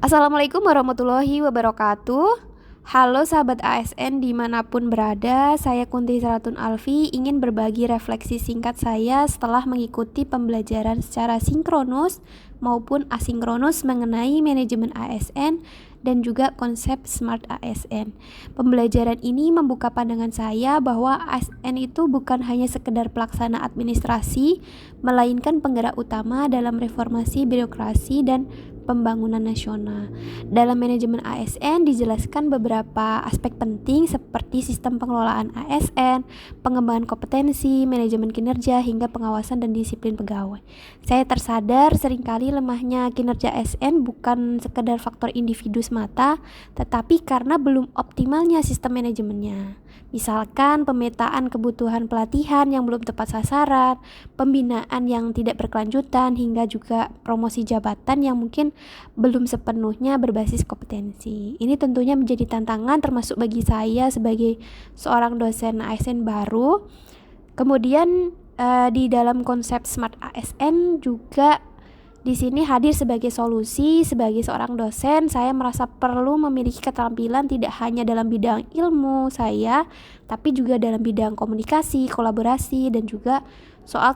Assalamualaikum warahmatullahi wabarakatuh. Halo sahabat ASN dimanapun berada, saya Kunti Saratun Alfi ingin berbagi refleksi singkat saya setelah mengikuti pembelajaran secara sinkronus maupun asinkronus mengenai manajemen ASN dan juga konsep Smart ASN. Pembelajaran ini membuka pandangan saya bahwa ASN itu bukan hanya sekedar pelaksana administrasi, melainkan penggerak utama dalam reformasi birokrasi dan pembangunan nasional. Dalam manajemen ASN dijelaskan beberapa aspek penting seperti sistem pengelolaan ASN, pengembangan kompetensi, manajemen kinerja, hingga pengawasan dan disiplin pegawai. Saya tersadar seringkali lemahnya kinerja ASN bukan sekedar faktor individu semata, tetapi karena belum optimalnya sistem manajemennya. Misalkan pemetaan kebutuhan pelatihan yang belum tepat sasaran, pembinaan yang tidak berkelanjutan, hingga juga promosi jabatan yang mungkin belum sepenuhnya berbasis kompetensi. Ini tentunya menjadi tantangan termasuk bagi saya sebagai seorang dosen ASN baru. Kemudian di dalam konsep Smart ASN juga di sini hadir sebagai solusi. Sebagai seorang dosen, saya merasa perlu memiliki keterampilan tidak hanya dalam bidang ilmu saya, tapi juga dalam bidang komunikasi, kolaborasi, dan juga soal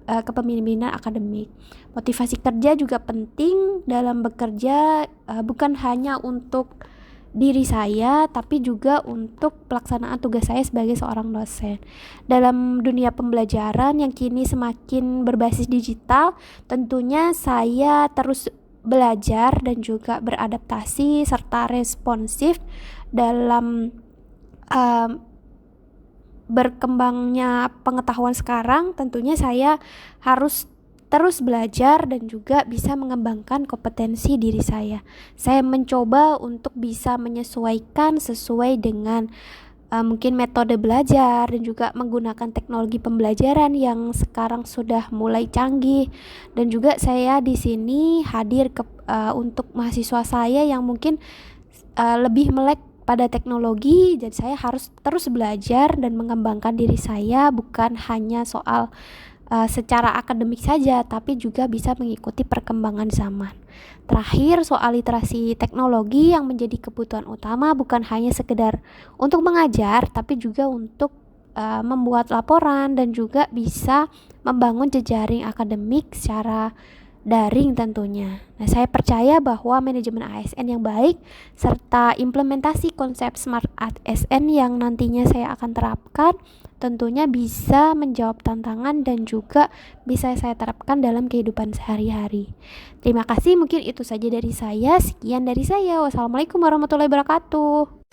kepemimpinan akademik. Motivasi kerja juga penting dalam bekerja, bukan hanya untuk diri saya, tapi juga untuk pelaksanaan tugas saya sebagai seorang dosen. Dalam dunia pembelajaran yang kini semakin berbasis digital, tentunya saya terus belajar dan juga beradaptasi serta responsif dalam berkembangnya pengetahuan sekarang. Tentunya saya harus terus belajar dan juga bisa mengembangkan kompetensi diri saya. Saya mencoba untuk bisa menyesuaikan sesuai dengan mungkin metode belajar dan juga menggunakan teknologi pembelajaran yang sekarang sudah mulai canggih. Dan juga saya di sini hadir untuk mahasiswa saya yang mungkin lebih melek pada teknologi, dan saya harus terus belajar dan mengembangkan diri saya, bukan hanya soal secara akademik saja, tapi juga bisa mengikuti perkembangan zaman. Terakhir, soal literasi teknologi yang menjadi kebutuhan utama bukan hanya sekedar untuk mengajar, tapi juga untuk membuat laporan dan juga bisa membangun jejaring akademik secara daring tentunya. Nah, saya percaya bahwa manajemen ASN yang baik serta implementasi konsep Smart ASN yang nantinya saya akan terapkan tentunya bisa menjawab tantangan dan juga bisa saya terapkan dalam kehidupan sehari-hari. Terima kasih, mungkin itu saja dari saya. Sekian dari saya. Wassalamualaikum warahmatullahi wabarakatuh.